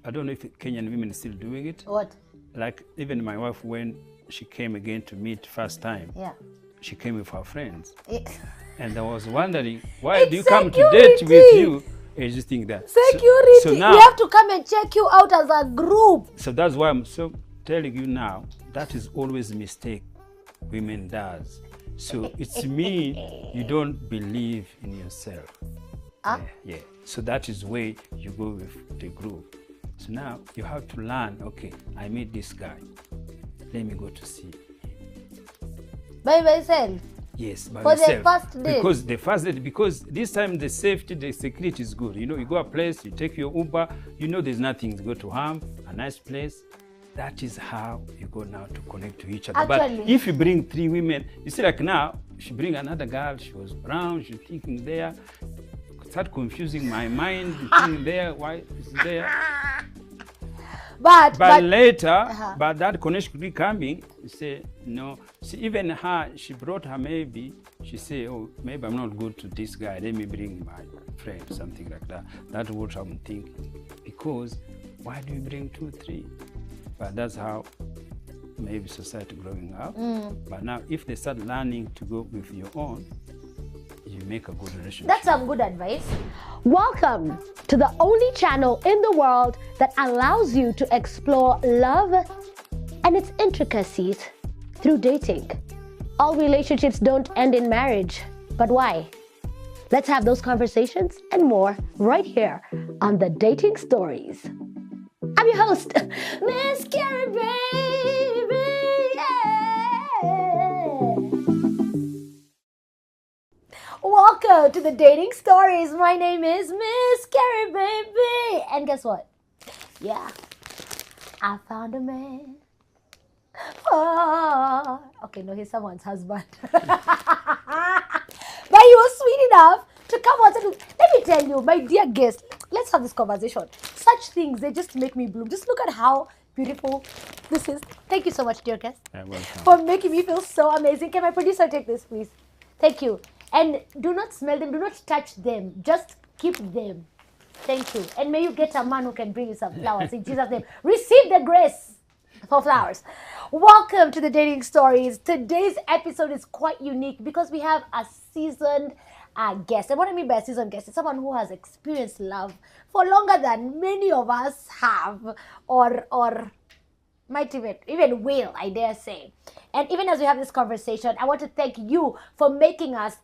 I don't know if Kenyan women are still doing it. What? Like even my wife, when she came again to meet first time, Yeah. she came with her friends. It, And I was wondering, why It's do you come to date with security. you? And just think that. security. So now, we have to come and check you out as a group. so that's why I'm so telling you now, that is always a mistake women does. So it's mean you don't believe in yourself. Huh? Yeah. So that is where you go with the group. So now you have to learn, okay, I meet this guy. Let me go to see. By myself. Yes, by For the yourself. first date. Because the first date, because this time the safety, the security is good. You know, you go a place, you take your Uber, you know there's nothing to go to harm, a nice place. That is how you go now to connect to each other. Actually, but if you bring 3 women, you see like now, she bring another girl, she was brown, she's thinking there, start confusing my mind, thinking there, why is there? but Later, but that connection could be coming, you say, no. See, even her, she brought her maybe, she say, oh, maybe I'm not good to this guy, let me bring my friend, something like that. That's what I'm thinking. Because why do you bring 2, 3? But that's how maybe society growing up. But now if they start learning to go with your own, you make a good relationship. that's some good advice. Welcome to the only channel in the world that allows you to explore love and its intricacies through dating. All relationships don't end in marriage, but why? Let's have those conversations and more right here on the Dating Stories. I'm your host, Miss Carrie Baby. Welcome to the Dating Stories. My name is Miss Carrie Baby. And guess what? Yeah, I found a man. Oh. Okay, no, he's someone's husband. But he was sweet enough to come on. Let me tell you, my dear guest, let's have this conversation. Such things, they just make me bloom. Just look at how beautiful this is. Thank you so much, dear guest, for making me feel so amazing. Can my producer take this, please? Thank you. And do not smell them, do not touch them. Just keep them. Thank you. And may you get a man who can bring you some flowers in Jesus' name. Receive the grace for flowers. Welcome to the Dating Stories. Today's episode is quite unique because we have a seasoned guest. And what I mean by a seasoned guest is someone who has experienced love for longer than many of us have, or might even will, I dare say. And even as we have this conversation, I want to thank you for making us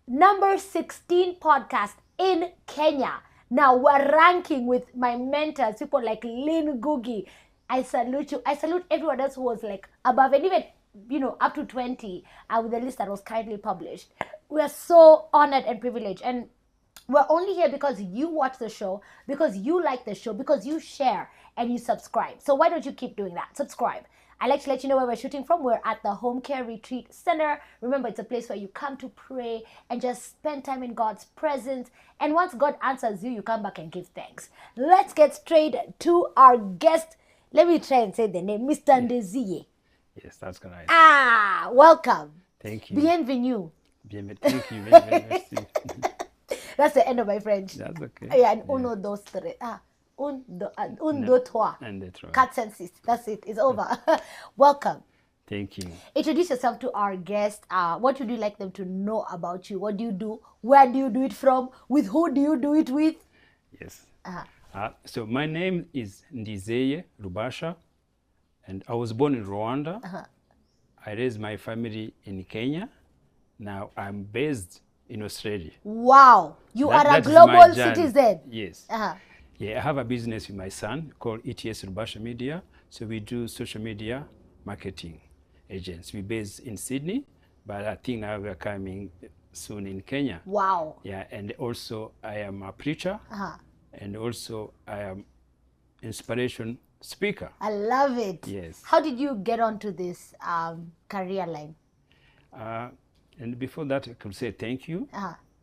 number 16 podcast in Kenya. Now we're ranking with my mentors, people like Lynn Gugi. I salute you. I salute everyone else who was like above and even, up to 20 with the list that was kindly published. We're so honored and privileged. And we're only here because you watch the show, because you like the show, because you share and you subscribe. So why don't you keep doing that? Subscribe. I'd like to let you know where we're shooting from. We're at the Home Care Retreat Center. Remember, it's a place where you come to pray and just spend time in God's presence. And once God answers you, you come back and give thanks. Let's get straight to our guest. Let me try and say the name, Mr. Ndizeye. Yes, that's correct. Welcome. Thank you. Bienvenue. Thank you. Merci. That's the end of my French. That's okay. Yeah, and uno, dos, tres. Un, deux, trois. And that's right. Quatre, cinq, six. That's it. It's over. Welcome. Thank you. Introduce yourself to our guest. What would you like them to know about you? What do you do? Where do you do it from? With who do you do it with? Yes. So my name is Ndizeye Rubasha, and I was born in Rwanda. I raised my family in Kenya. Now I'm based in Australia. Wow. You are a global citizen. Yes. Yeah, I have a business with my son called ETS Rubasha Media. So we do social media marketing agents. We're based in Sydney, but I think now we're coming soon in Kenya. Wow. Yeah, and also I am a preacher, and also I am inspiration speaker. I love it. Yes. How did you get onto this career line? And before that, I could say thank you.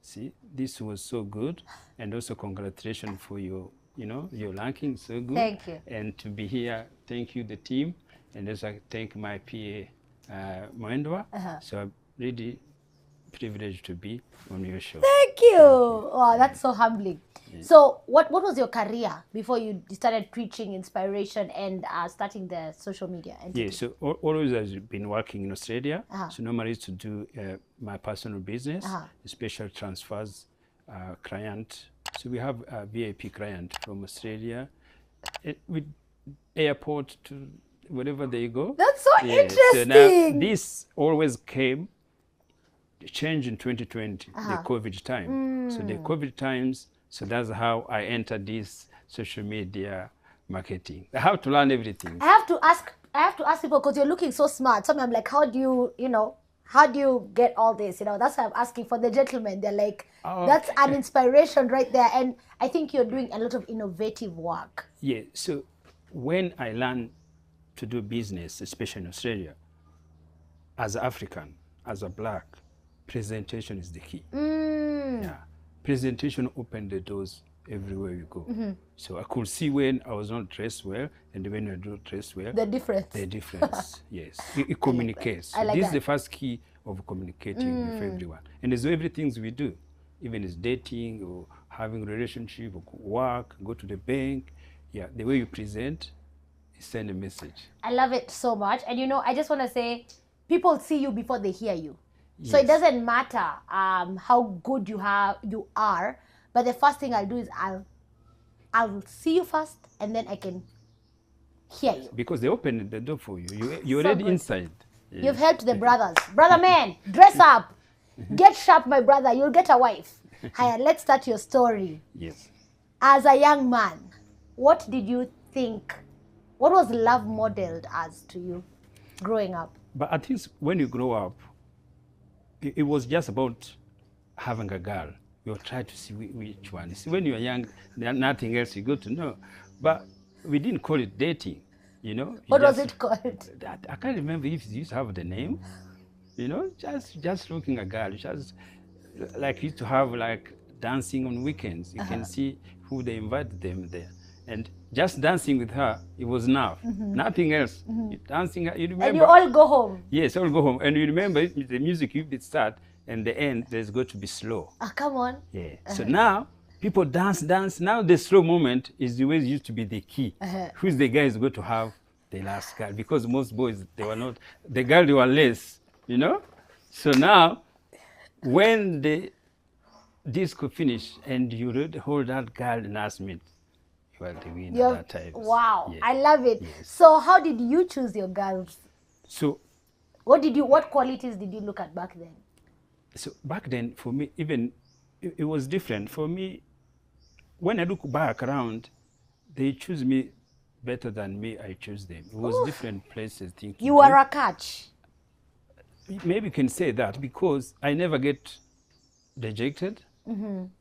See, this was so good, and also congratulations for your ranking, so good. Thank you. And to be here, thank you, the team, and also I thank my PA, Moendwa. So I'm really privileged to be on your show. Thank you. Oh, that's so humbling. So what was your career before you started preaching inspiration and starting the social media entity? Yeah, so always I've been working in Australia. Uh-huh. So normally to do my personal business, Uh-huh. special transfers, client. So we have a VIP client from Australia with airport to wherever they go. That's so interesting. So now this always came, change in 2020, the COVID time. So the COVID times, so that's how I entered this social media marketing. I have to learn everything. I have to ask people, because you're looking so smart. Sometimes I'm like, how do you get all this? That's why I'm asking for the gentlemen. They're like, that's an inspiration right there. And I think you're doing a lot of innovative work. Yeah, so when I learned to do business, especially in Australia, as an African, as a black, presentation is the key. Yeah, presentation opened the doors everywhere you go. So I could see when I was not dressed well and when I do dress well. The difference. The difference, yes. It communicates. This is the first key of communicating with everyone. And there's everything we do, even as dating or having a relationship or work, go to the bank. Yeah, the way you present, you send a message. I love it so much. And I just want to say, people see you before they hear you. So it doesn't matter how good you are, but the first thing I'll do is I'll see you first, and then I can hear you. Because they open the door for you. You're already inside. Yeah. You've helped the brothers. Brother man, dress up. Get sharp, my brother. You'll get a wife. Hiya, let's start your story. Yes. As a young man, what did you think? What was love modeled as to you growing up? But I think when you grow up, it was just about having a girl. You'll try to see which one. See, when you're young, there's nothing else you got to know. But we didn't call it dating, What was it called? I can't remember if you used to have the name. Just looking at a girl. Just like used to have like dancing on weekends. You can see who they invited them there. And just dancing with her, it was enough. Nothing else. Dancing, you remember. And you all go home. Yes, all go home. And you remember the music you did start, and the end, there's got to be slow. Come on. Yeah. So now, people dance. Now the slow moment is the way it used to be the key. Who's the guy who's going to have the last girl? Because most boys, they were not, the girl, they were less, So now, when the disco finished and you hold that girl and ask me, you are the winner at that time. Wow, Yes. I love it. Yes. So how did you choose your girls? So What qualities did you look at back then? So back then, for me, even it was different. For me, when I look back around, they choose me better than me. I choose them. It was different places thinking. You were a catch. Maybe you can say that because I never get dejected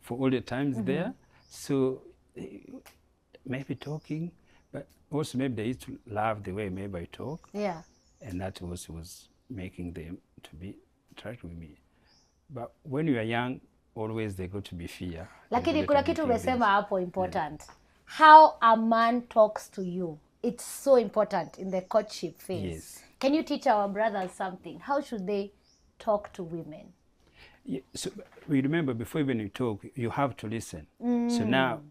for all the times there. So maybe talking, but also maybe they used to love the way maybe I talk. Yeah. And that was making them to be attracted with me. But when you are young, always they go to be fear. Lakini kuna kitu umesema hapo important. How a man talks to you. It's so important in the courtship phase. Yes. Can you teach our brothers something? How should they talk to women? Yeah, so we remember before even you talk, you have to listen. So now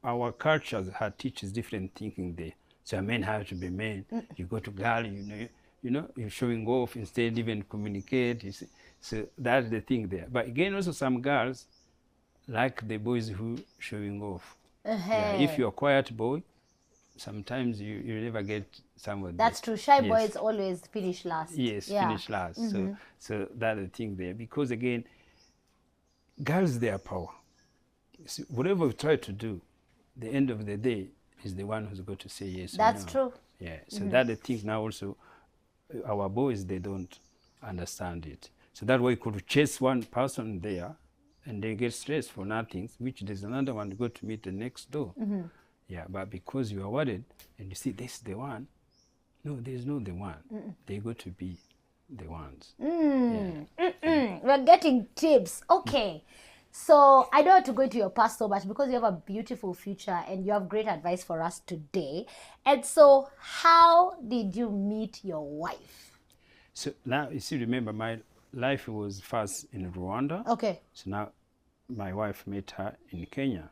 our culture teaches different thinking there. So men have to be men. You go to girl, you're showing off instead even communicate. You see. So that's the thing there. But again, also some girls like the boys who showing off. Yeah, if you're a quiet boy, sometimes you never get somebody. That's true. Shy boys always finish last. Yes, finish last. So that's the thing there. Because again, girls, they are power. See, whatever we try to do, the end of the day is the one who's going to say yes. That's or no. true. Yeah. So that's the thing now also, our boys, they don't understand it. So that way you could chase one person there and they get stressed for nothing, which there's another one to go to meet the next door. Yeah, but because you are worried and you see this is the one, no, there's not the one. They go to be the ones. We're getting tips. Okay. So I don't want to go into your past so much because you have a beautiful future and you have great advice for us today. And so how did you meet your wife? So now, you see, remember my life was first in Rwanda. Okay. So now my wife met her in Kenya.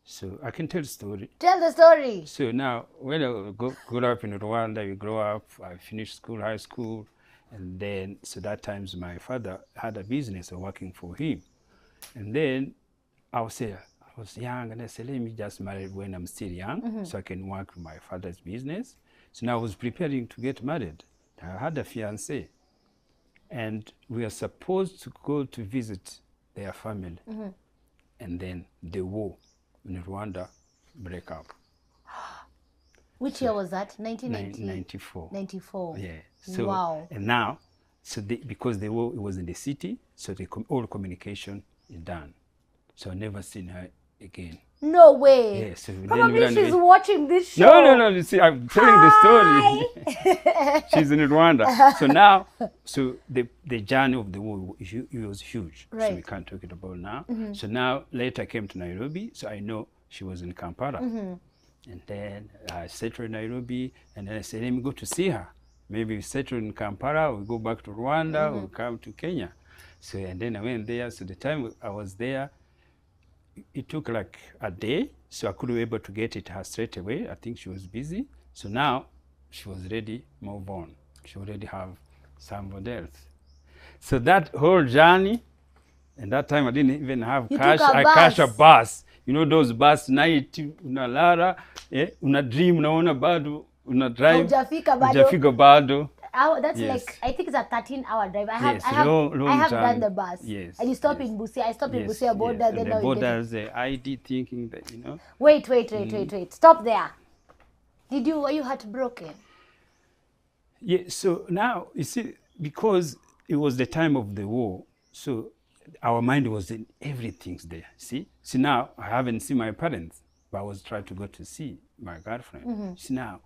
So I can tell the story. Tell the story. So now, when I grew up in Rwanda, you grow up, I finished school, high school, and then, so that times my father had a business working for him. And then I was young, and I said, let me just marry when I'm still young, so I can work with my father's business. So now I was preparing to get married. I had a fiancé, and we are supposed to go to visit their family. And then the war in Rwanda break up. Which year was that? 1990? 94. 94. Yeah. So, wow. And now, so because the war was in the city, so all communication is done. So I've never seen her again. No way. Yeah, so probably she's watching this show. No. You see, I'm telling the story. She's in Rwanda. So now, so the journey of the war, it was huge. Right. So we can't talk it about now. So now, later I came to Nairobi, so I know she was in Kampala. And then I settled in Nairobi, and then I said, let me go to see her. Maybe we settle in Kampala, we go back to Rwanda, we come to Kenya. So, and then I went there. So the time I was there, it took like a day, so I couldn't be able to get it her straight away. I think she was busy. So now she was ready, move on. She already have somebody else. So that whole journey, and that time I didn't even have cash. I cashed a bus. You know those bus night, unalala, una dream, unaona bado, una drive. Hujafika bado. That's like, I think it's a 13-hour drive. I have done the bus. Yes. And you stop in Busia. I stopped in Busia border. Yes. Then the borders, the ID thinking that, you know. Wait. Stop there. Were you heartbroken? Yeah, so now, you see, because it was the time of the war, so our mind was in everything's there, see? See, now, I haven't seen my parents, but I was trying to go to see my girlfriend. See, now,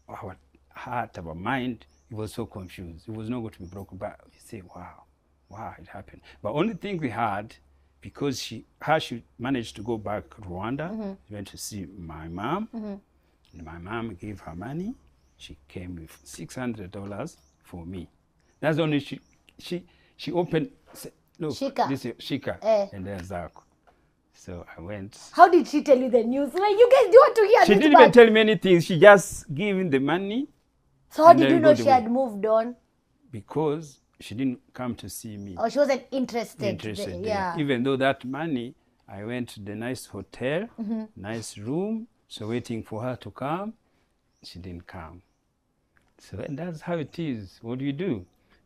our heart, our mind, it was so confused. It was not going to be broken, but we say, wow, it happened. But only thing we had, because she managed to go back to Rwanda, she went to see my mom, and my mom gave her money. She came with $600 for me. That's only she opened, look, Shika. this is Shika, and then Zako. So I went. How did she tell you the news? Like, you guys do want to hear She didn't even tell me anything. She just gave me the money. So how did you know she had moved on? Because she didn't come to see me. Oh, she wasn't interested. Yeah. Even though that money, I went to the nice hotel, nice room, so waiting for her to come. She didn't come. So and that's how it is. What do?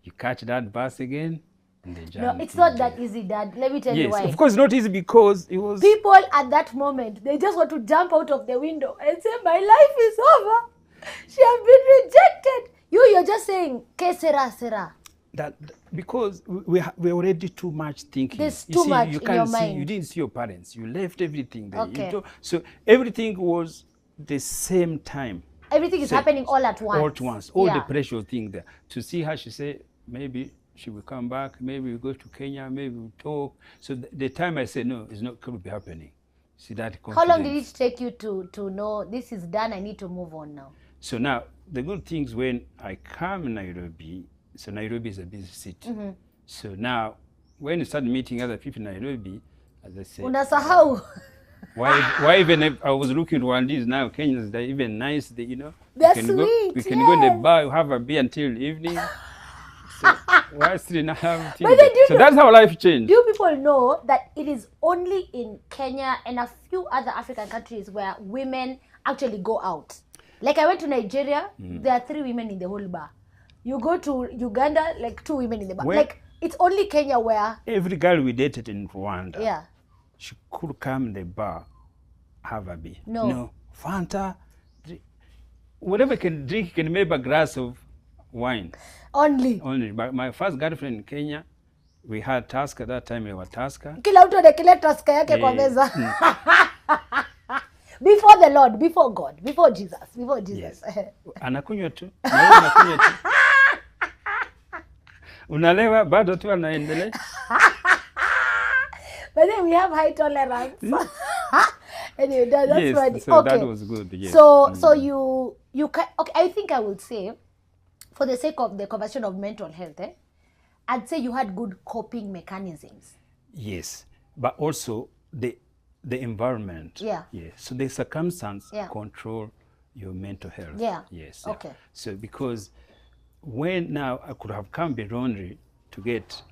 You catch that bus again. No, it's not that easy, Dad. Let me tell you why. Yes, of course not easy, because it was... People at that moment, they just want to jump out of the window and say, my life is over. She has been rejected. You're just saying, que sera. That because we're already too much thinking. There's too much in your mind. You didn't see your parents. You left everything there. Okay. So everything was the same time. Everything is happening all at once. All at once. All the pressure thing there. To see her, she said, maybe she will come back. Maybe we'll go to Kenya. Maybe we'll talk. So the time I said, no, it's not going to be happening. See that confidence. How long did it take you to know this is done, I need to move on now? So now, the good things when I come in Nairobi, so Nairobi is a busy city. So now, when you start meeting other people in Nairobi, as I said, unasahau. Why even if I was looking at Rwandese now, Kenyans, they're even nice, They're sweet. We can go in the bar, have a beer until evening. So why still not have things? So that's how life changed. Do people know that it is only in Kenya and a few other African countries where women actually go out? Like I went to Nigeria, there are 3 women in the whole bar. You go to Uganda, like 2 women in the bar. Like it's only Kenya where... Every girl we dated in Rwanda, she could come in the bar, have a beer. No. Fanta, whatever you can drink, you can make a glass of wine. Only. But my first girlfriend in Kenya, we had Tusker. That time we were Tusker. Kila mtu anakelea Tusker yake kwa meza. Before the Lord, before God, before Jesus. Yes. Anakunywa tu. Anakunywa tu. Unalewa bado tu anaendelea. But then we have high tolerance. Anyway, that's funny. So okay. That was good. Yes. So you can, okay, I think I would say, for the sake of the conversation of mental health, I'd say you had good coping mechanisms. Yes, but also the environment. Yeah. Yes. So the circumstance Yeah. control your mental health. Yeah. Yes. Okay. Yeah. So because when now I could have come be lonely to get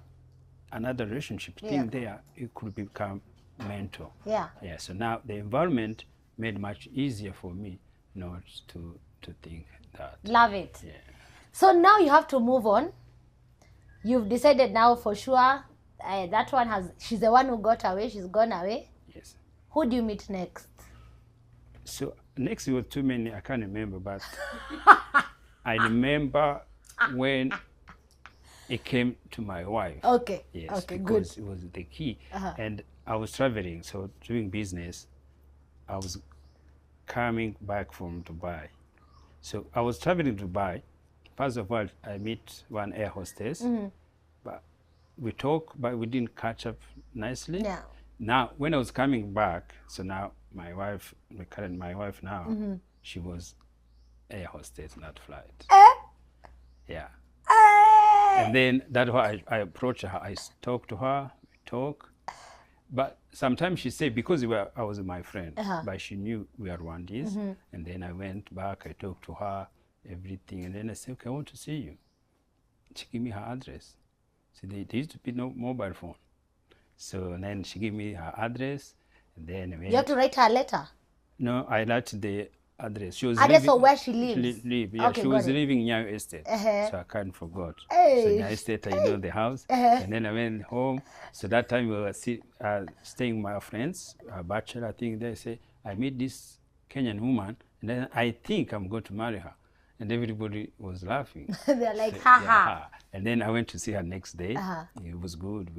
another relationship thing there, it could become mental. Yeah. Yeah. So now the environment made much easier for me not to think that. Love it. Yeah. So now you have to move on. You've decided now for sure that one she's the one who got away, she's gone away. Yes. Who do you meet next? So next there were too many, I can't remember, but I remember when it came to my wife. Okay. Yes, okay, because good. it was the key. And I was traveling, so doing business. I was coming back from Dubai. So I was traveling to Dubai. First of all, I meet one air hostess. But we talk, but we didn't catch up nicely. Yeah. Now, when I was coming back, so now my wife, my wife now, she was air hostess in that flight. Yeah. And then that's why I approached her. I talked to her, we talk. But sometimes she said, because I was my friend, but she knew we are Rwandese. And then I went back, I talked to her, everything. And then I said, okay, I want to see you. She gave me her address. So there used to be no mobile phone. So then she gave me her address. And then You have to write her a letter? No, I liked the address. She was Address living, of where she lives? Yeah, Okay, she was got it. living in Nyayo Estate. So I can't forget. So Hey. Nyayo Estate, I know the house. And then I went home. So that time we were staying with my friends, a bachelor, I think they say, I meet this Kenyan woman, and then I think I'm going to marry her. And everybody was laughing. They're like, So, ha yeah, ha. And then I went to see her next day. It was good.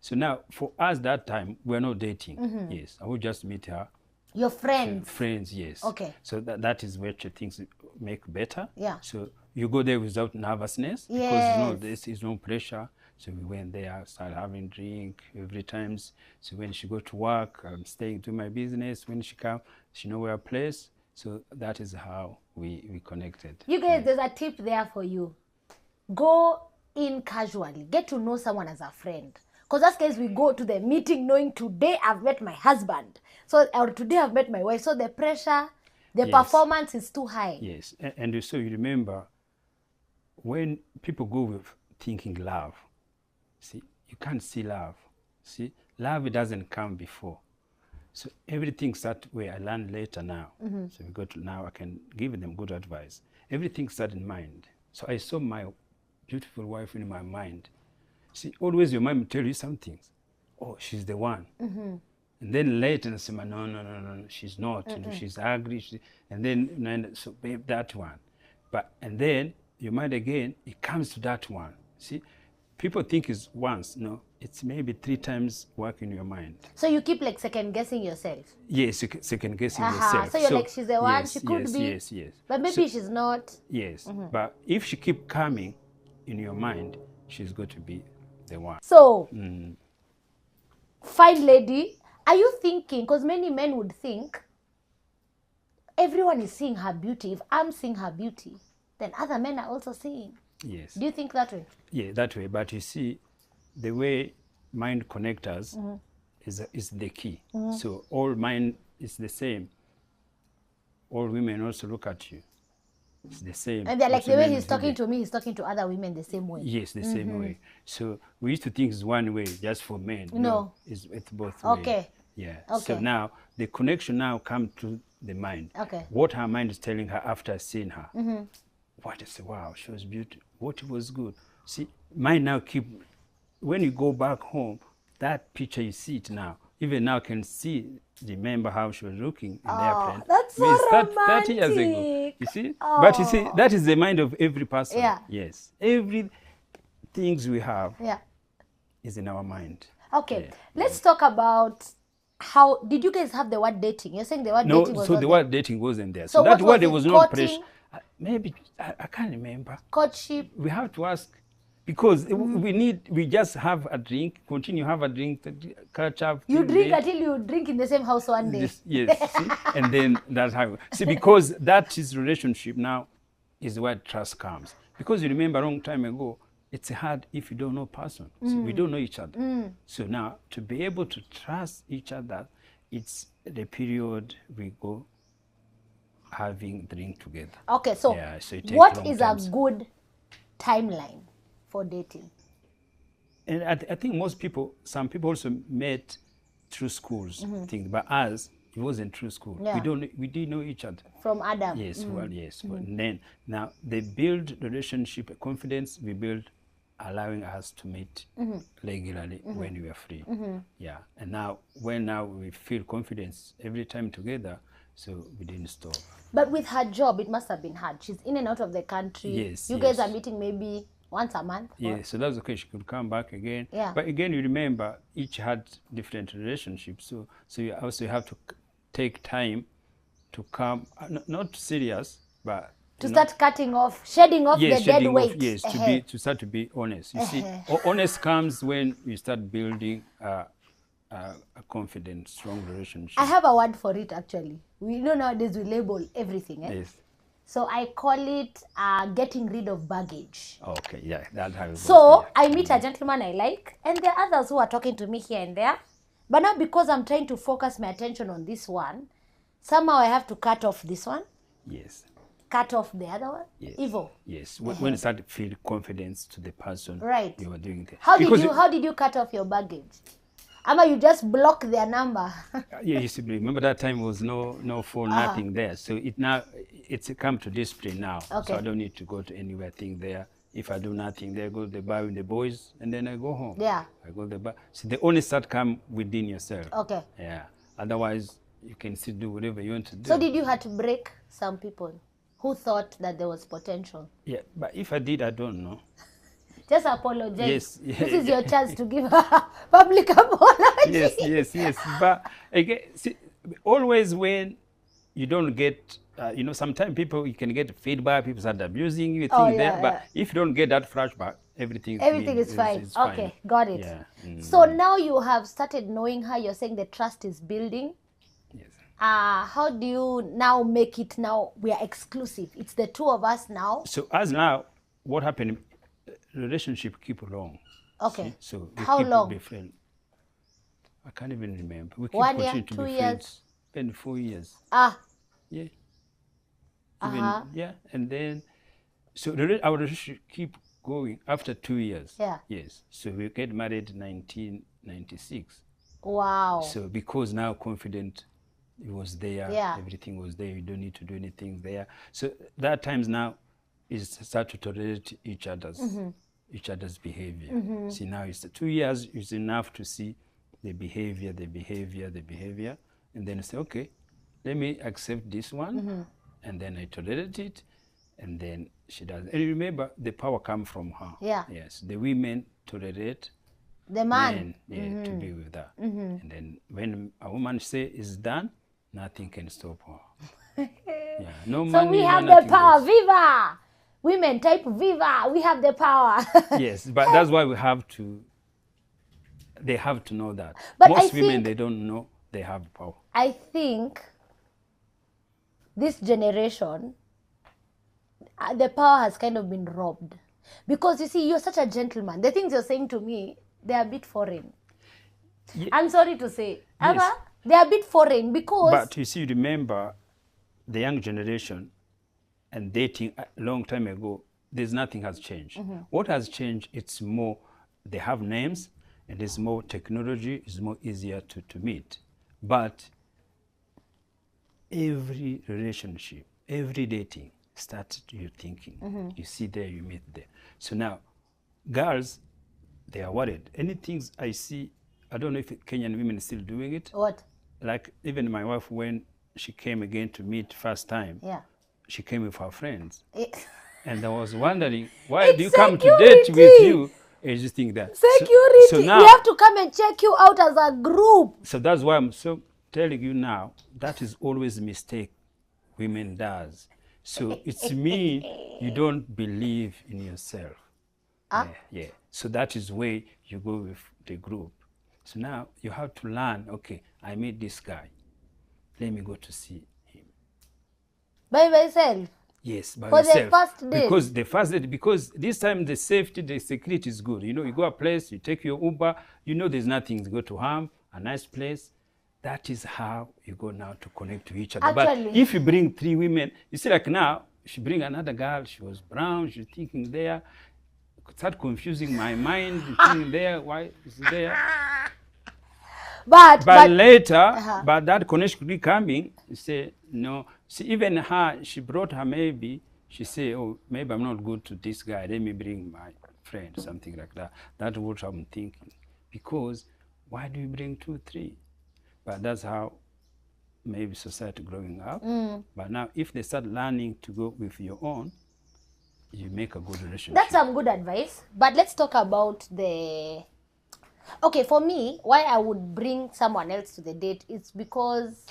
So now, for us that time, we're not dating. Yes, I would just meet her. Your friends? Friends, yes. Okay. So that is where things make better. Yeah. So you go there without nervousness. Because this is no pressure. So we went there, started having drink every time. So when she go to work, I'm staying to my business. When she come, she know where place. So that is how we connected. You guys, there's a tip there for you. Go in casually. Get to know someone as a friend. Because that's case we go to the meeting knowing today I've met my husband. Or today I've met my wife. So the pressure, the performance is too high. Yes. And so you remember, when people go with thinking love, see, you can't see love. See, love doesn't come before. So everything starts where I learned later now. So we go to now, I can give them good advice. Everything starts in mind. So I saw my beautiful wife in my mind. See, always your mind will tell you some things. Oh, she's the one. And then later, I say, no, she's not. She's ugly. And then, so babe, that one. And then your mind again, it comes to that one. See, people think it's once. No, it's maybe 3 times work in your mind. So you keep like second guessing yourself? Yes, second guessing yourself. So you're like, she's the one, yes, she could be. Yes. But maybe she's not. Yes, but if she keep coming in your mind, she's going to be the one. So, fine lady, are you thinking, because many men would think, everyone is seeing her beauty. If I'm seeing her beauty, then other men are also seeing. Yes. Do you think that way? Yeah, that way. But you see, the way mind connects us is the key. So all mind is the same. All women also look at you. It's the same. And they're like, Also the way men he's do talking to me, he's talking to other women the same way. Yes, the same way. So we used to think it's one way, just for men. No. It's both ways. Okay. Yeah. Okay. So now the connection now comes to the mind. Okay. What her mind is telling her after seeing her. What is, wow, she was beautiful. What was good. See, mind now keep, when you go back home, that picture you see it now. Even now can remember how she was looking in the airplane. That's so romantic. 30 years ago. You see? But you see, that is the mind of every person. Yeah. Yes. Every things we have Yeah. is in our mind. Okay. Yeah. Let's talk about how, did you guys have the word dating? You're saying the word No, dating was so not the there. word dating wasn't there. So So that what word, there was was it? no Courting? pressure. Maybe, I can't remember. Courtship. We have to ask. Because we just have a drink, continue have a drink, catch up. You till drink day. until you drink in the same house one day. Yes, see? And then that's how. See, because that is relationship now is where trust comes. Because you remember a long time ago, it's hard if you don't know person. So we don't know each other. So now to be able to trust each other, it's the period we go having drink together. Okay, so, Yeah, so what is a good timeline for dating? And I think most people, some people also met through schools, things, but us, it wasn't through school. Yeah. We didn't know each other. From Adam? Yes, well, yes. And then now they build relationship, confidence. We build, allowing us to meet regularly when we are free. Yeah, and now we feel confidence every time together, so we didn't stop. But with her job, it must have been hard. She's in and out of the country. Yes, you guys are meeting maybe once a month? Yeah, so that's okay. She could come back again. Yeah. But again, you remember, each had different relationships. So you also have to take time to come, not serious, but to start cutting off, shedding off the dead weight. Yes, to start to be honest. You see, honest comes when you start building a confident, strong relationship. I have a word for it, actually. We know nowadays we label everything. Yes. So I call it getting rid of baggage. Okay, yeah, that's how it goes. So I meet a gentleman I like, and there are others who are talking to me here and there. But now because I'm trying to focus my attention on this one, somehow I have to cut off this one. Yes. Cut off the other one. Yes. Evil. Yes. When you start to feel confidence to the person you are doing that. How did you cut off your baggage? Ama you just block their number? Yeah, you see, remember that time was no phone, nothing there. So it's come to discipline now. Okay. So I don't need to go to anywhere thing there. If I do nothing there, go to the bar with the boys, and then I go home. Yeah. I go to the bar. So the only start come within yourself. Okay. Yeah. Otherwise, you can still do whatever you want to do. So did you have to break some people who thought that there was potential? Yeah, but if I did, I don't know. Just apologize. Yes. This is your chance to give a public apology. Yes. But again, see, always when you don't get, sometimes you can get feedback, people start abusing you, but if you don't get that flashback, everything is fine. Okay, got it. Yeah. So now you have started knowing her, you're saying the trust is building. Yes. How do you now make it now we are exclusive? It's the two of us now. So as now, what happened, relationship keep long. Okay. So how long? Be friends. I can't even remember. We keep 1 year, continue to 2 be years? friends. Then 4 years. Yeah. Yeah, and then so our relationship keep going after 2 years. Yeah. Yes. So we get married in 1996. Wow. So because now confident, it was there. Yeah. Everything was there. You don't need to do anything there. So that times now is start to tolerate each other's behavior. See, now it's 2 years is enough to see the behavior, and then say, okay, let me accept this one, and then I tolerate it, and then she does. And remember, the power comes from her. Yeah. Yes, the women tolerate the man to be with her, and then when a woman say it's done, nothing can stop her. Yeah, no money. So we have the power. Else. Viva! Women type Viva. We have the power. Yes, but that's why they have to know that. But most women, they don't know they have power. I think this generation, the power has kind of been robbed. Because you see, you're such a gentleman. The things you're saying to me, they're a bit foreign. Yeah. I'm sorry to say. Yes. They're a bit foreign because... But you see, remember, the young generation and dating a long time ago, nothing has changed. What has changed, it's more, they have names, and it's more technology, it's more easier to meet. But every relationship, every dating starts you thinking. You see there, you meet there. So now, girls, they are worried. Anything I see, I don't know if Kenyan women are still doing it. What? Like even my wife, when she came again to meet first time, she came with her friends. And I was wondering, why do you come to date with you? I just think that. Security. So now, we have to come and check you out as a group. So that's why I'm so telling you now, that is always a mistake women does. So it's me, you don't believe in yourself. Yeah. So that is where you go with the group. So now you have to learn, okay, I meet this guy. Let me go to see him. By myself? Yes, by For the yourself. first date? Because the first date, because this time the safety, the security is good. You know, you go a place, you take your Uber, you know there's nothing to go to harm, a nice place. That is how you go now to connect to each other. Actually. But if you bring 3 women, you see like now, she bring another girl, she was brown, she's thinking there, start confusing my mind, thinking there, why is there? But Later, but that connection be coming, you say, no. See, even her, she brought her maybe, she say, oh, maybe I'm not good to this guy, let me bring my friend, something like that. That's what I'm thinking. Because why do you bring 2, 3? But that's how maybe society growing up. But now, if they start learning to go with your own, you make a good relationship. that's some good advice. But let's talk about the... Okay, for me, why I would bring someone else to the date is because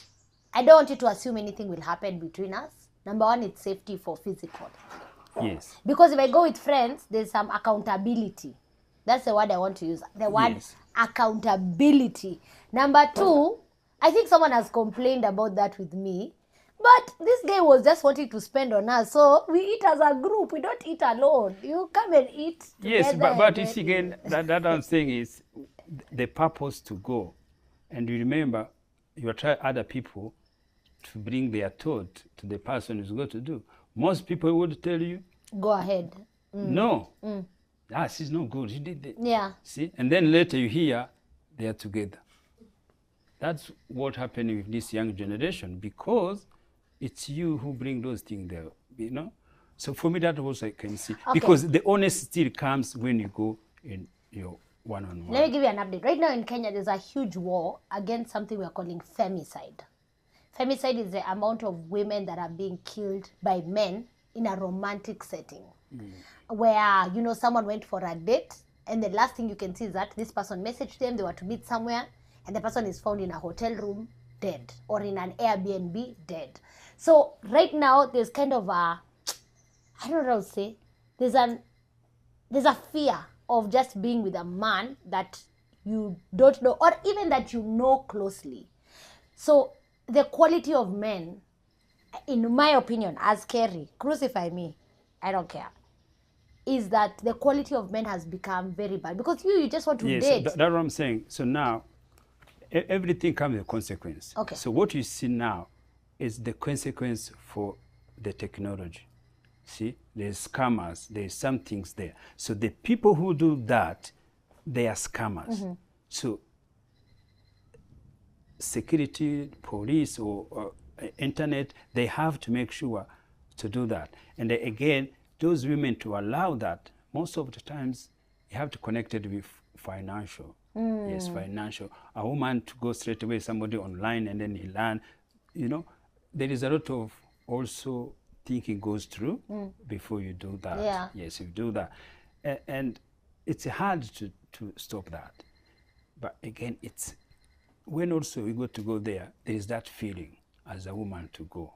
I don't want you to assume anything will happen between us. Number one, it's safety for physical. Yes. Because if I go with friends, there's some accountability. That's the word I want to use. The word Yes. accountability. Number two, I think someone has complained about that with me. But this guy was just wanting to spend on us. So we eat as a group. We don't eat alone. You come and eat together. Yes, but you see again, that I'm saying is the purpose to go. And you remember, you try other people to bring their thought to the person who's going to do. Most people would tell you, Go ahead. no, she's not good. She did that. Yeah. See? And then later you hear they are together. That's what happened with this young generation, because it's you who bring those things there, you know? So for me, that was I can see. Okay. Because the honesty still comes when you go in your one-on-one. Let me give you an update. Right now in Kenya, there's a huge war against something we're calling femicide. Femicide is the amount of women that are being killed by men in a romantic setting. Where, you know, someone went for a date, and the last thing you can see is that this person messaged them, they were to meet somewhere, and the person is found in a hotel room dead, or in an Airbnb dead. So right now, there's kind of a, I don't know how to say, there's a fear of just being with a man that you don't know, or even that you know closely. So the quality of men, in my opinion, as Kerry, crucify me, I don't care, is that the quality of men has become very bad. Because you just want to date. That's what I'm saying. So now, everything comes with a consequence. Okay. So what you see now is the consequence for the technology. See, there's scammers, there's some things there. So the people who do that, they are scammers. So security, police, or internet, they have to make sure to do that. And then again, those women, to allow that, most of the times, you have to connect it with financial. Yes, financial. A woman to go straight away, somebody online, and then he learn, you know, there is a lot of also thinking goes through before you do that. Yeah. Yes, you do that. And it's hard to stop that. But again, it's when also you go there, there is that feeling as a woman to go,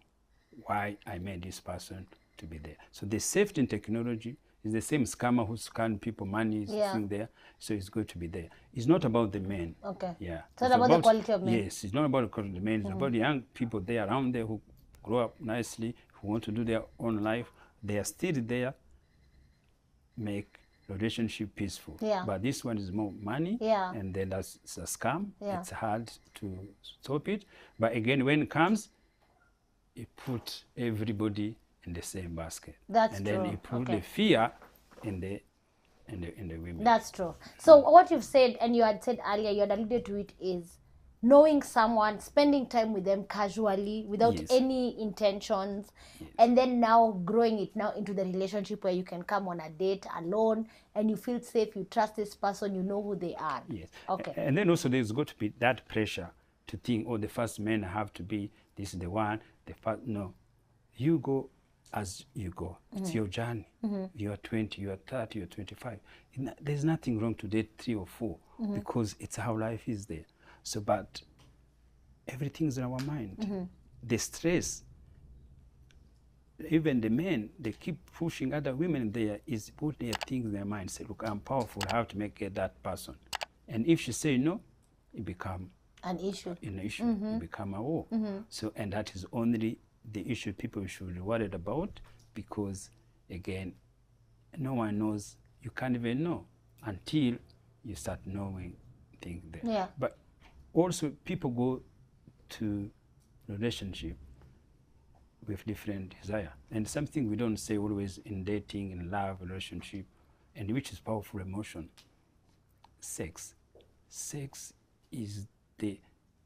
why I made this person to be there. So the safety in technology is the same scammer who scan people money is sitting there, so it's going to be there. It's not about the men. Okay. Yeah. It's not about the quality of men. Yes, it's not about the quality of the men. It's about the young people there around there who grow up nicely, who want to do their own life. They are still there, make relationship peaceful. Yeah. But this one is more money, and then that's a scam. Yeah. It's hard to stop it. But again, when it comes, you put everybody in the same basket. That's and true. then you put the fear in the women. That's true. So what you've said, and you had said earlier, you had alluded to it, is knowing someone, spending time with them casually without any intentions, and then now growing it now into the relationship where you can come on a date alone and you feel safe, you trust this person, you know who they are. Yes. Okay. And then also there's got to be that pressure to think, oh, the first man have to be, this is the one, the first, no. You go as you go. It's your journey. You are 20, you are 30, you are 25. There's nothing wrong to date 3 or 4 because it's how life is there. So, but everything's in our mind. The stress, even the men, they keep pushing other women there, is put their things in their mind. Say, look, I'm powerful, I have to get that person. And if she say no, it become an issue. It become a war. So, and that is only the issue people should be worried about, because, again, no one knows. You can't even know until you start knowing things there. Yeah. But also, people go to relationship with different desire. And something we don't say always in dating, in love, relationship, and which is powerful emotion, sex. Sex is the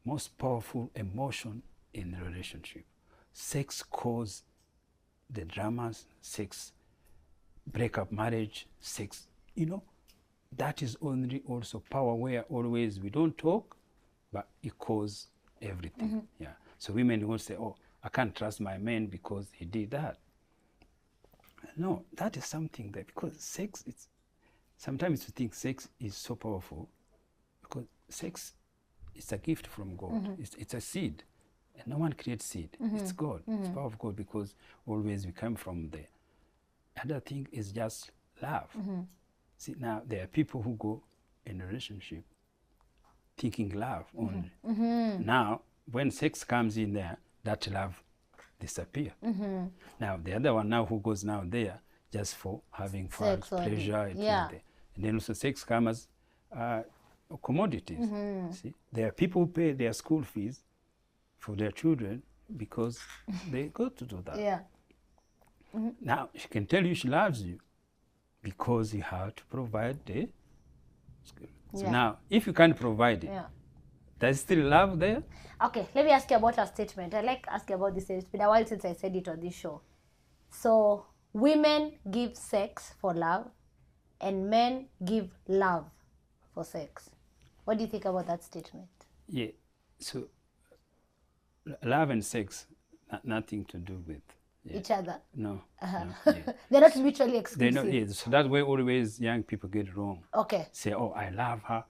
most powerful emotion in a relationship. Sex causes the dramas, sex break up marriage, sex, you know, that is only also power where always we don't talk, but it causes everything. Yeah. So women will say, oh, I can't trust my man because he did that. No, that is something that, because sex, it's, sometimes we think sex is so powerful because sex is a gift from God. It's a seed. And no one creates seed. It's God. It's power of God because always we come from there. Other thing is just love. See, now there are people who go in a relationship thinking love only. Now, when sex comes in there, that love disappear. Now, the other one now who goes now there just for having fun, pleasure, and there. And then also sex comes as commodities. See, there are people who pay their school fees for their children because they go to do that. Now, she can tell you she loves you because you have to provide the school. So now, if you can't provide it, there's still love there? Okay, let me ask you about a statement. I like asking about this. It's been a while since I said it on this show. So, women give sex for love and men give love for sex. What do you think about that statement? Yeah, so love and sex, nothing to do with each other? No. No, They're not mutually exclusive? They're not, so that's where always young people get wrong. Okay. Say, oh, I love her,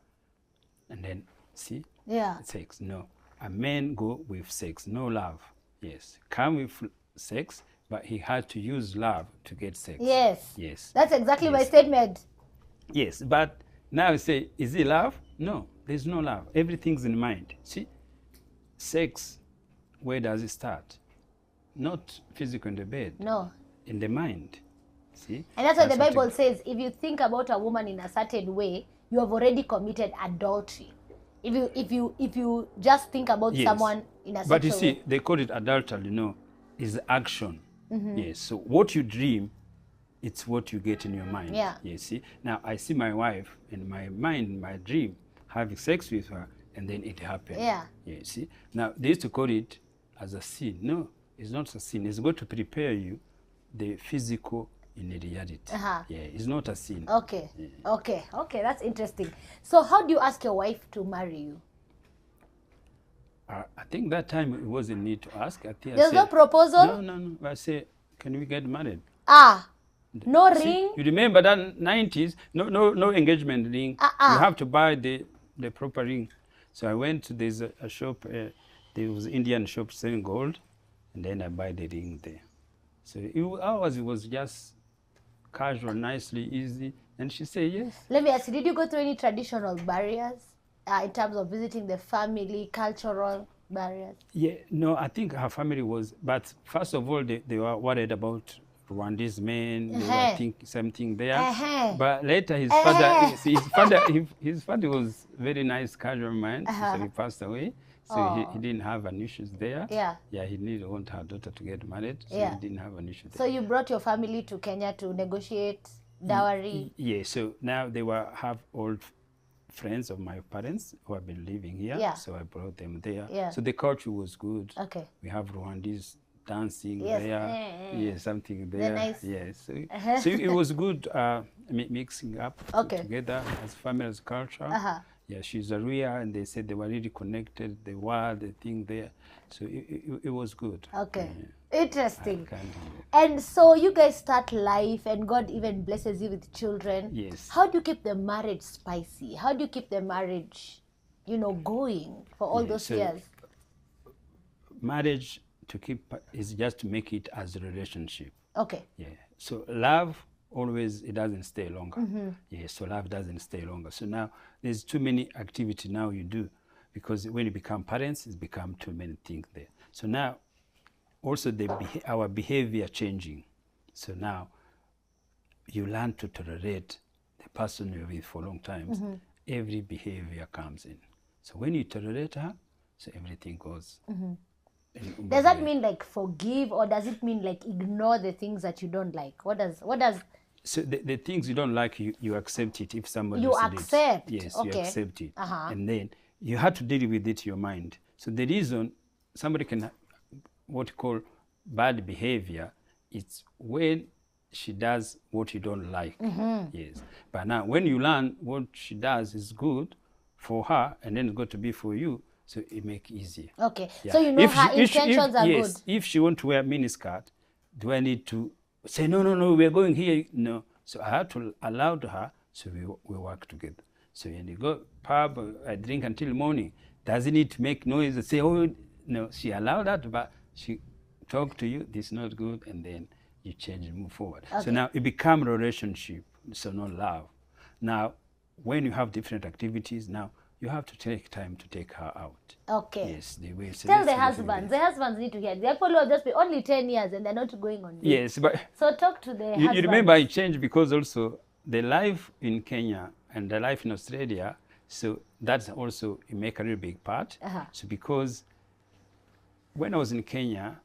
and then, see? Yeah. Sex, no. A man go with sex, no love. Yes. Come with sex, but he had to use love to get sex. Yes. Yes. That's exactly my statement. Yes, but now you say, is it love? No, there's no love. Everything's in mind. See? Sex, where does it start? Not physical in the bed. No. In the mind. See? And that's what the Bible says. If you think about a woman in a certain way, you have already committed adultery. If you just think about someone in a certain way. But you see, they call it adultery, you know, is action. Yes. So what you dream, it's what you get in your mind. Yeah. You see? Now I see my wife in my mind, my dream, having sex with her, and then it happened. Yeah. Yeah. See? Now they used to call it as a sin. No, it's not a sin. It's going to prepare you the physical in reality. Yeah, it's not a sin. Okay. Yeah. Okay, that's interesting. So how do you ask your wife to marry you? I think that time it wasn't need to ask. There's no proposal? No. I say, can we get married? No ring? You remember that 90s, no engagement ring. You have to buy the proper ring. So I went to there's a shop, there was Indian shop selling gold, and then I buy the ring there. So it was just casual, nicely, easy. And she said yes. Let me ask you, did you go through any traditional barriers in terms of visiting the family, cultural barriers? Yeah, no, I think her family was, but first of all, they were worried about Rwandese men, they were thinking something there. But later his father was very nice, casual man, so he passed away. So he didn't have an issue there. Yeah, he didn't want her daughter to get married, so he didn't have an issue there. So you brought your family to Kenya to negotiate dowry? Yeah, so now they have old friends of my parents who have been living here, so I brought them there. So the culture was good. Okay. We have Rwandese dancing there, something there. Nice. Yes, so it was good mixing up together as family, as culture. Yeah, she's a Ria, and they said they were really connected, the world, the thing there. So it was good. Okay. Interesting. And so you guys start life, and God even blesses you with children. Yes. How do you keep the marriage spicy? How do you keep the marriage, going for all those years? Marriage to keep is just to make it as a relationship. Okay. Yeah. So love always, it doesn't stay longer. Yeah, so love doesn't stay longer. So now there's too many activity now you do, because when you become parents, it's become too many things there. So now also our behavior changing. So now you learn to tolerate the person you're with for long times. Every behavior comes in. So when you tolerate her, so everything goes. Does that mean like forgive, or does it mean like ignore the things that you don't like? What does So the things you don't like, you accept it. If somebody you said accept? it, yes, Okay. you accept it. And then you have to deal with it in your mind. So the reason somebody can what you call bad behavior, it's when she does what you don't like. Yes. But now when you learn what she does is good for her and then it's going to be for you, so it make it easier. Okay. Yeah. So you know her intentions are yes, good. if she want to wear miniskirt, do I need to say, no, we're going here? No. So I have to allow her, so we work together. So when you go pub, I drink until morning. Does it need to make noise and say, oh, no, she allowed that, but she talk to you, this is not good, and then you change and move forward. So now it become a relationship, so not love. Now, when you have different activities, now you have to take time to take her out. Okay. Yes, they will. So Tell that's the the husbands. The husbands need to hear. They probably will just be only 10 years and they're not going on dates. Yes, but So talk to the you husbands. remember I changed because also the life in Kenya and the life in Australia, so that's also it make a really big part. So because when I was in Kenya,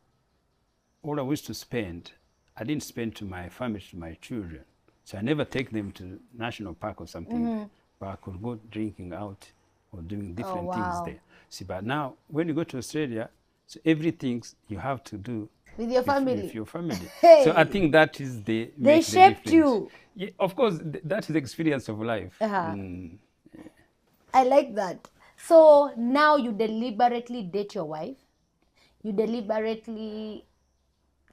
all I used to spend, I didn't spend to my family, to my children. So I never take them to national park or something, but I could go drinking out or doing different things there. See, but now when you go to Australia, so everything you have to do with your family. With your family. Hey. So I think that is the They shaped you. Yeah, of course, that is the experience of life. I like that. So now you deliberately date your wife. You deliberately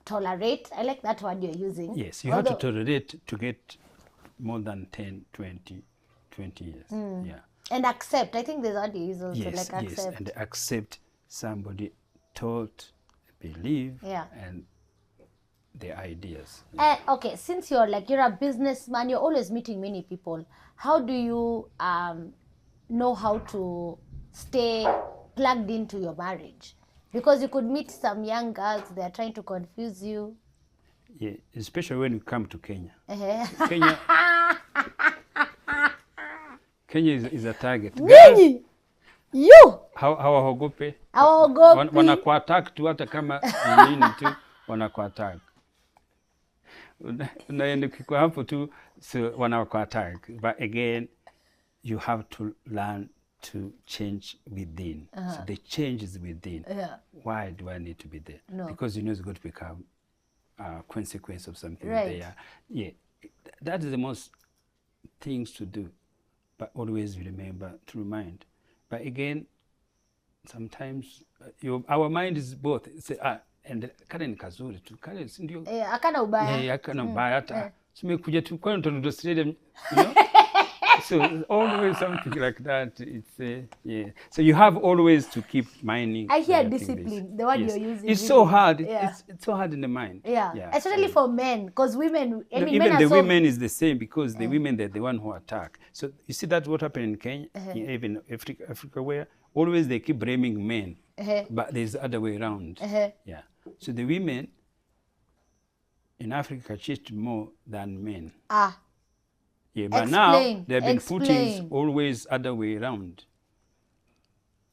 tolerate. I like that word you're using. Yes, you have to tolerate to get more than 10, 20 years. Yeah. And accept. I think there's what you use also, Yes, like accept. yes, and accept somebody thought, believe, and the ideas. Okay, since you're a businessman, you're always meeting many people. How do you know how to stay plugged into your marriage? Because you could meet some young girls, they're trying to confuse you. Yeah, especially when you come to Kenya. Kenya is a target. Nini? You? Hawaogope. Hawaogopi. Wanakuattack tu hata kama nini tu wanakuattack. Unaenda kwa hapo tu so wanakuattack. But again, you have to learn to change within. So the change is within. Why do I need to be there? No. Because you know it's going to become a consequence of something there. Yeah, that is the most things to do. But always remember to remind. But again, sometimes our mind is both. Say, and kale ni kazuri tu, kale si ndio? Akana ubaya. Akana ubaya hata. Tumekuja tu kwa ndo Australia, you know? So always something like that. It's So you have always to keep minding. I hear discipline. The word you're using. It's so hard. It's so hard in the mind. Yeah. Especially for men, because women. I mean, even men the women is the same because the women they're the one who attack. So you see that's what happened in Kenya, even Africa, where always they keep blaming men, but there's the other way around. Yeah. So the women in Africa cheat more than men. Yeah, but now they've been putting always other way around.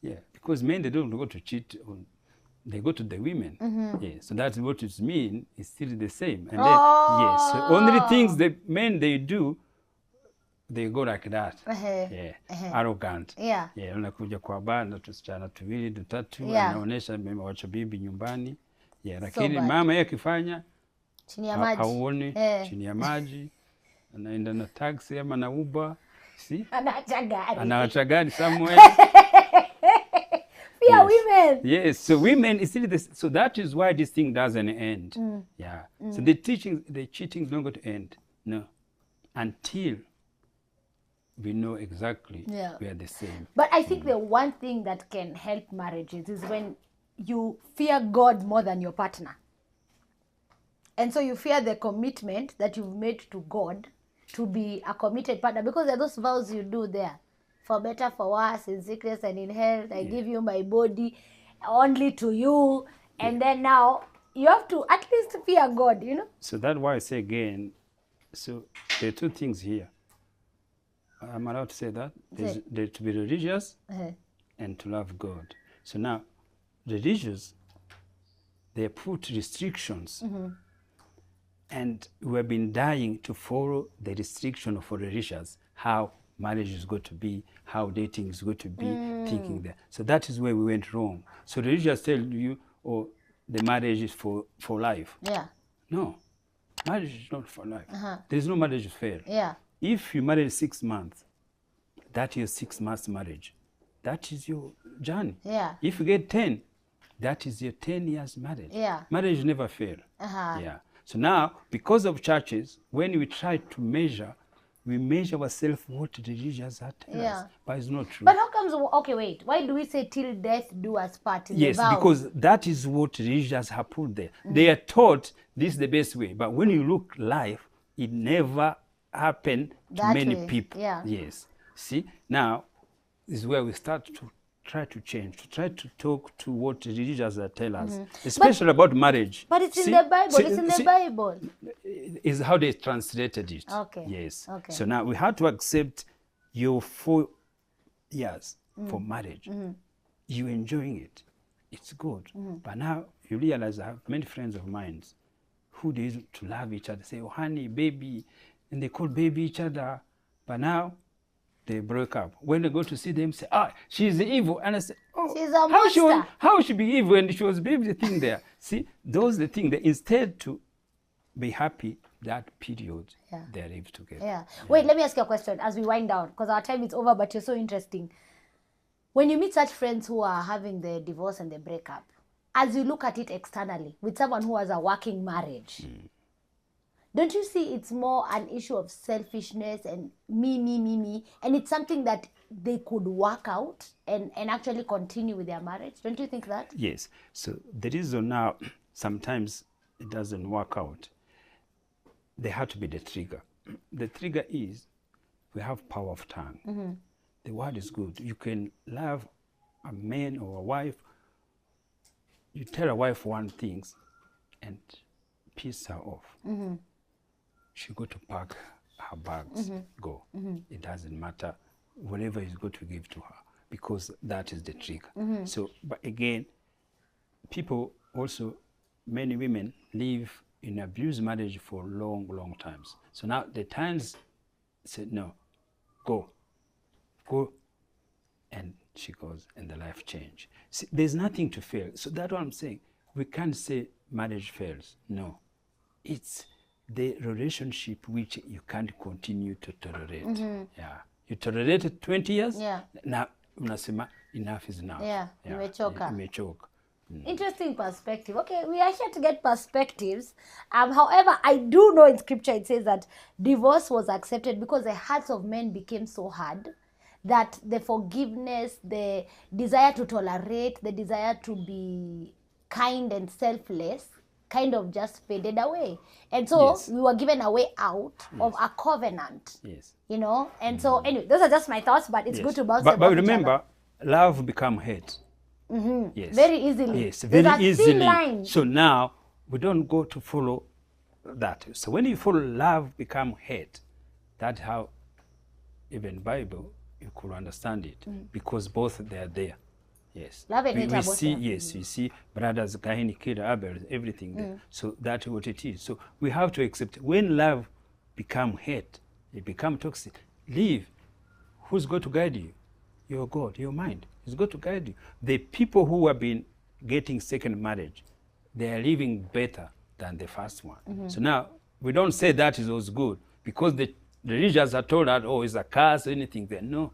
Yeah, because men, they don't go to cheat, they go to the women. Yeah, so that's what it means. It's still the same. And then, yes, so only things the men they do, they go like that. Arrogant. Yeah. Unakuja kwa bar na tusichana tuwili, tutatu, anaonesha wacha bibi nyumbani. Yeah, lakini mama yeye akifanya chini ya maji. Hauoni chini ya maji. Anaenda na taxi ama na Uber, see? Anaacha gari somewhere. Fear women. Yes, so women is still this. So that is why this thing doesn't end. Yeah. So the cheating is not going to end. No, until we know exactly we are the same. But I think the one thing that can help marriages is when you fear God more than your partner. And so you fear the commitment that you've made to God to be a committed partner, because there are those vows you do there. For better, for worse, in sickness and in health, I give you my body only to you. And then now you have to at least fear God, you know? So that's why I say again, so there are two things here. I'm allowed to say that. There's to be religious and to love God. So now, religious, they put restrictions. And we have been dying to follow the restriction for religious, how marriage is going to be, how dating is going to be, thinking that. So that is where we went wrong. So religious tell you, oh, the marriage is for life. Yeah. No, marriage is not for life. There is no marriage fair. Yeah. If you marry 6 months, that is 6 months marriage. That is your journey. Yeah. If you get 10, that is your 10 years marriage. Yeah. Marriage never fail. Yeah. So now, because of churches, when we try to measure, we measure ourselves what religions are telling us, but it's not true. But how comes, okay, wait, why do we say till death do us part? Yes, because that is what religions have put there. They are taught this is the best way, but when you look life, it never happened to That many way, people. yeah. Yes. See, now is where we start to try to change, to try to talk to what religions tell us, especially about marriage. But it's in the Bible, it's in the Bible. Is how they translated it. Okay. Yes. Okay. So now we have to accept your 4 years for marriage. You're enjoying it. It's good. But now you realize I have many friends of mine who they used to love each other, say, oh, honey, baby, and they call baby each other. But now they broke up. When they go to see them, say, ah, she's evil. And I say, oh, she's a monster. How she be evil? And she was baby the thing there. See, those the thing that instead to be happy, that period, they live together. Yeah. Wait, let me ask you a question as we wind down, because our time is over, but you're so interesting. When you meet such friends who are having the divorce and the breakup, as you look at it externally, with someone who has a working marriage, don't you see it's more an issue of selfishness and me, and it's something that they could work out and actually continue with their marriage? Don't you think that? Yes. So the reason now sometimes it doesn't work out, there had to be the trigger. The trigger is we have power of tongue. The word is good. You can love a man or a wife. You tell a wife one thing and piss her off. She go to pack her bags, go. It doesn't matter. Whatever is going to give to her, because that is the trigger. So, but again, people also, many women live in abused marriage for long times. So now the times said, no, go, and she goes, and the life change. See, there's nothing to fail. So that's what I'm saying. We can't say marriage fails. No, it's the relationship which you can't continue to tolerate. Yeah, you tolerated 20 years. Yeah. Now unasema enough is enough. Yeah, imechoka. Imechoka. Interesting perspective. Okay, we are here to get perspectives. However, I do know in scripture it says that divorce was accepted because the hearts of men became so hard that the forgiveness, the desire to tolerate, the desire to be kind and selfless kind of just faded away. And so we were given a way out of a covenant. You know? And so anyway, those are just my thoughts, but it's good to bounce But remember, love become hate. Yes. Very easily. Yes, very There's a thin easily. line. So now we don't go to follow that. So when you follow love become hate, that's how even Bible you could understand it, because both they are there. Yes. Love and hate we are both see, there. yes, we see brothers, Cain, killed Abel, everything there. So that's what it is. So we have to accept when love become hate, it become toxic. Leave. Who's going to guide you? Your God, your mind is going to guide you. The people who have been getting second marriage, they are living better than the first one. So now we don't say that is always good because the religions are told that, oh, it's a curse or anything there. No.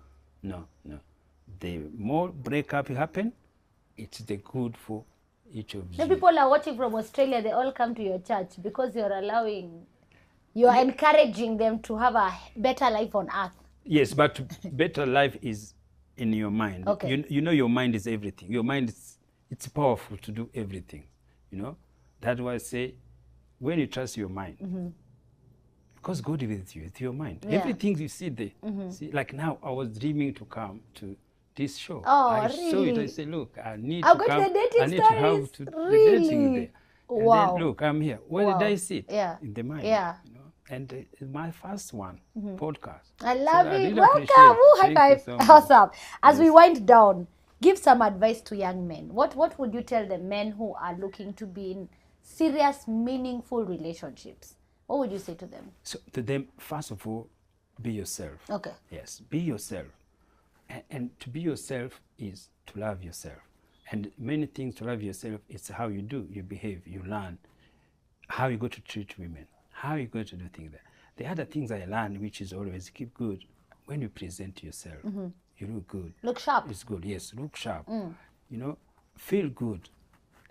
The more breakup happen, it's the good for each of you. The people are watching from Australia, they all come to your church because you're encouraging them to have a better life on earth. Yes, but better life is in your mind. Okay. You know your mind is everything. Your mind it's powerful to do everything. You know? That's why I say when you trust your mind, because God is with you, it's your mind. Yeah. Everything you see there. See, like now I was dreaming to come to this show. Oh, I really? saw it, I said, look, I need I'll to go to come. the dating I need to have stories. to Really? the dating there. Wow. And then, look, I'm here. Where did I sit? Yeah. In the mind. Yeah. You know? And it's my first one, podcast. I love So it. really Welcome. appreciate it. Ooh, high Thank five. you so much. Awesome. As we wind down, give some advice to young men. What would you tell the men who are looking to be in serious, meaningful relationships? What would you say to them? So to them, first of all, be yourself. Okay. Yes, be yourself. And to be yourself is to love yourself. And many things to love yourself, it's how you do, you behave, you learn, how you go to treat women, how you go to do things there. The other things I learned, which is always keep good, when you present yourself, you look good. Look sharp. It's good, yes, look sharp. You know, feel good.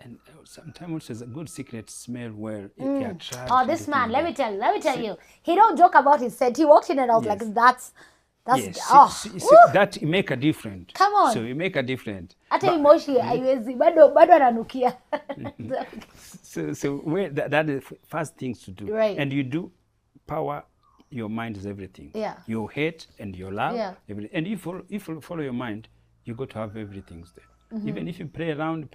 And sometimes there's a good secret smell well. If you are trying Oh, to this do man, things let me tell you. He don't joke about his set. He walked in and I was like, that's yes, oh. see, that make a difference. Come on. So you make a difference. Hata emoshi haiwezi bado ananukia. So that is the first things to do. Right. And you do power your mind is everything. Yeah. Your hate and your love. Yeah. Everything. And if you follow your mind, you got to have everything there. Even if you play around,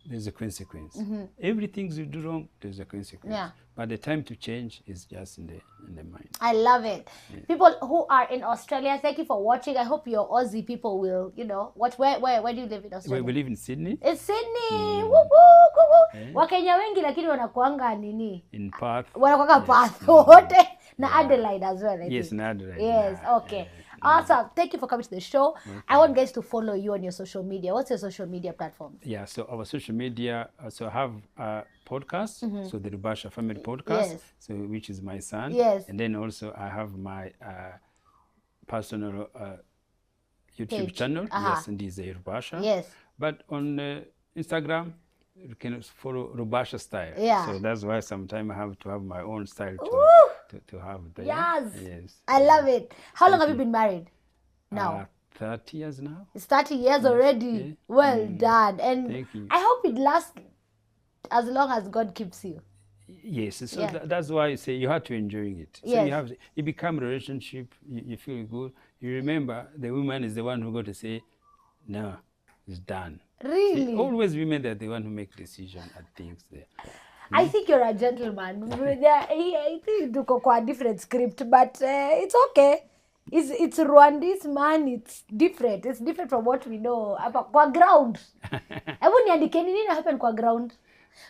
there's a consequence. Everything you do wrong, there's a consequence. Yeah. But the time to change is just in the mind. I love it. Yeah. People who are in Australia, thank you for watching. I hope your Aussie people will, watch. Where do you live in Australia? We live in Sydney. It's Sydney. Woo, woo, woo, woo. Wakenya wengi lakini wanakuanga nini? In Perth. Wanakuanga Perth wote. Na Adelaide as well. Yes, in Adelaide. Yes, okay. Awesome. Thank you for coming to the show. Okay. I want guys to follow you on your social media. What's your social media platforms? Yeah, so our social media, so I have a podcast, so the Rubasha Family Podcast, so which is my son. Yes. And then also I have my personal YouTube channel, yes, Ndizeye Rubasha. Yes. But on Instagram, you can follow Rubasha style. Yeah. So that's why sometimes I have to have my own style to have there. Yes. I love it. How long have you been married now? 30 years now. It's 30 years already. Yeah. Well done. And thank you. I hope it lasts as long as God keeps you. Yes, so that's why I say you have to enjoy it. So you become a relationship, you feel good. You remember the woman is the one who got to say, no, it's done. Really? See, always women are the one who make decision at things there. I think you're a gentleman. I think you go a different script, but it's okay. It's Rwandese, man. It's different. It's different from what we know. Kwa ground. I wouldn't indicate anything happen kwa ground.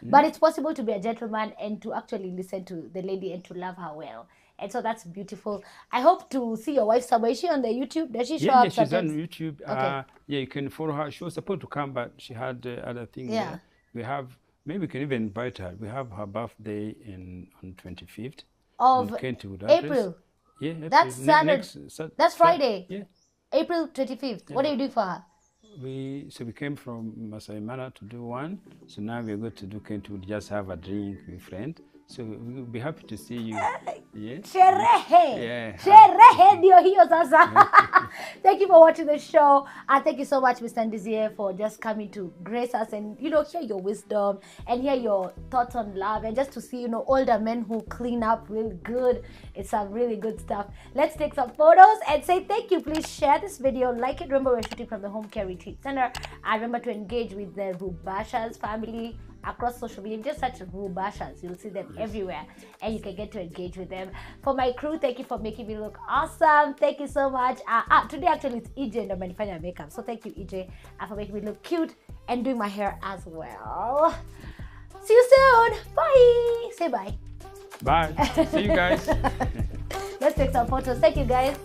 But it's possible to be a gentleman and to actually listen to the lady and to love her well. And so that's beautiful. I hope to see your wife somewhere. Is she on the YouTube? Does she show up? Yeah, she's on YouTube. Okay. Yeah, you can follow her. She was supposed to come, but she had other things. Yeah. We have, maybe we can even invite her. We have her birthday on 25th of April. Yeah, April. That's Saturday. That's Friday. Yeah. April 25th. Yeah. What are you doing for her? We came from Masai Mara to do one. So now we're going to do Kentwood, just have a drink with friend. So we'll be happy to see you. Yeah. Sherehe. Yeah. Sherehe dio hiyo sasa. Thank you for watching the show. And thank you so much, Mr. Ndizeye, for just coming to grace us and, hear your wisdom and hear your thoughts on love and just to see, older men who clean up really good. It's some really good stuff. Let's take some photos and say thank you. Please share this video, like it. Remember, we're shooting from the Home Care Retreat Center. And remember to engage with the Rubasha's family across social media. Just search Rubashas. You'll see them everywhere and you can get to engage with them. For my crew, thank you for making me look awesome. Thank you so much. Today actually it's EJ and manufacturing makeup. So thank you, EJ, for making me look cute and doing my hair as well. See you soon. Bye. Say bye. Bye. See you guys. Let's take some photos. Thank you, guys.